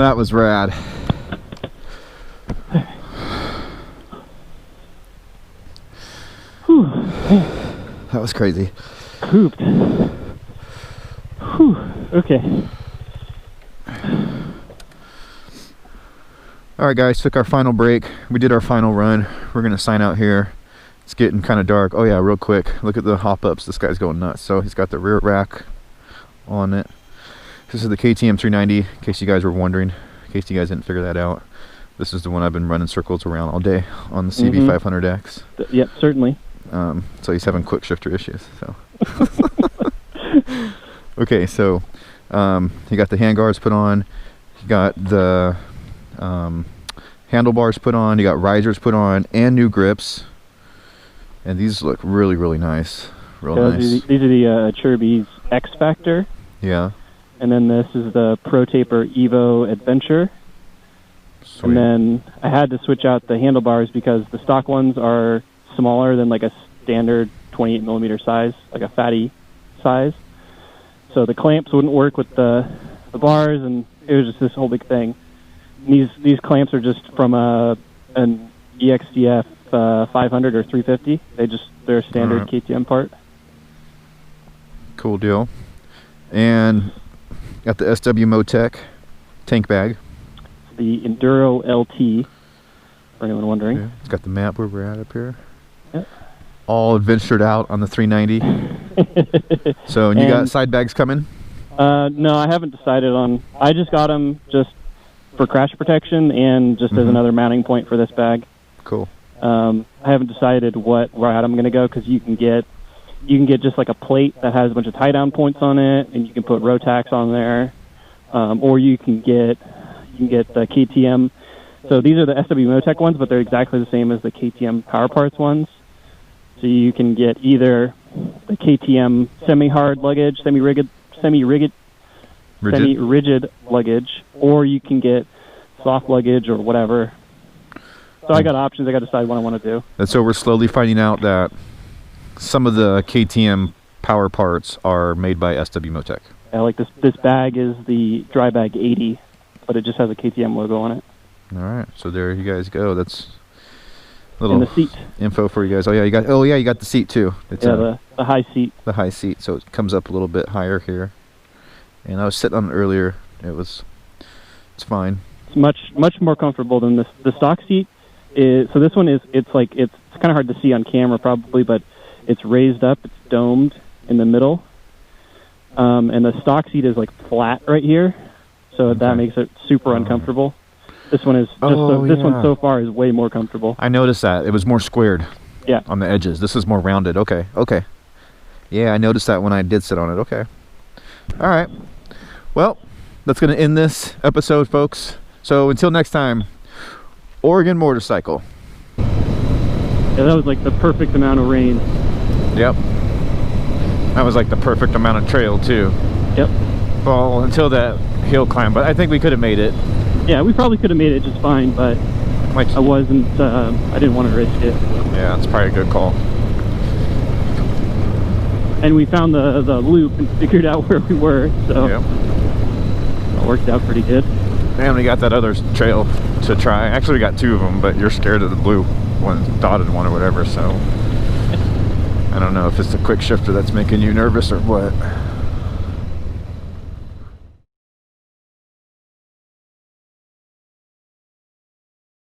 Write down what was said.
That was rad. Whew. That was crazy. Pooped. Whew. Okay. Alright guys, took our final break. We did our final run. We're gonna sign out here. It's getting kind of dark. Oh yeah, real quick, look at the hop-ups. This guy's going nuts. So he's got the rear rack on it. This is the KTM 390, in case you guys were wondering, in case you guys didn't figure that out. This is the one I've been running circles around all day on the CB500X. Yep, certainly. So he's having quick shifter issues. So okay, so he got the handguards put on. He got the handlebars put on. You got risers put on and new grips, and these look really, really nice. Nice. These are the Chirby's X Factor. Yeah. And then this is the Pro Taper Evo Adventure. Sweet. And then I had to switch out the handlebars because the stock ones are smaller than like a standard 28 millimeter size, like a fatty size. So the clamps wouldn't work with the bars, and it was just this whole big thing. These clamps are just from an EXDF 500 or 350. They're a standard KTM part. Cool deal. And got the SW Motec tank bag. The Enduro LT, for anyone wondering. Yeah, it's got the map where we're at up here. Yep. All adventured out on the 390. So, and you got side bags coming? No, I haven't decided on. I just got them just for crash protection and just as another mounting point for this bag. Cool. I haven't decided what route I'm going to go, because you can get just like a plate that has a bunch of tie down points on it, and you can put Rotax on there, or you can get the KTM. So these are the SW Motec ones, but they're exactly the same as the KTM Power Parts ones. So you can get either the KTM semi-hard luggage, semi-rigid luggage, or you can get soft luggage or whatever. So I got options. I got to decide what I want to do. And so we're slowly finding out that some of the KTM Power Parts are made by SW Motec. Yeah, like this bag is the Dry Bag 80, but it just has a KTM logo on it. All right, so there you guys go. That's a little and the seat info for you guys. You got the seat too. It's the high seat. The high seat, so it comes up a little bit higher here. And I was sitting on it earlier. It's fine. It's much more comfortable than this. The stock seat is, so this one is, it's kind of hard to see on camera probably, but it's raised up, it's domed in the middle. And the stock seat is like flat right here, so that makes it super uncomfortable. This one is this one so far is way more comfortable. I noticed that. It was more squared. Yeah. On the edges. This is more rounded. Okay. Yeah, I noticed that when I did sit on it. Okay. All right. Well, that's going to end this episode, folks. So until next time, Oregon Motorcycle. Yeah, that was like the perfect amount of rain. Yep. That was like the perfect amount of trail too. Yep. Well, until that hill climb, but I think we could have made it. Yeah, we probably could have made it just fine, but I wasn't, I didn't want to risk it. Yeah, it's probably a good call. And we found the loop and figured out where we were, so it worked out pretty good. And we got that other trail to try. Actually, we got two of them, but you're scared of the blue one, dotted one or whatever, so I don't know if it's the quick shifter that's making you nervous or what.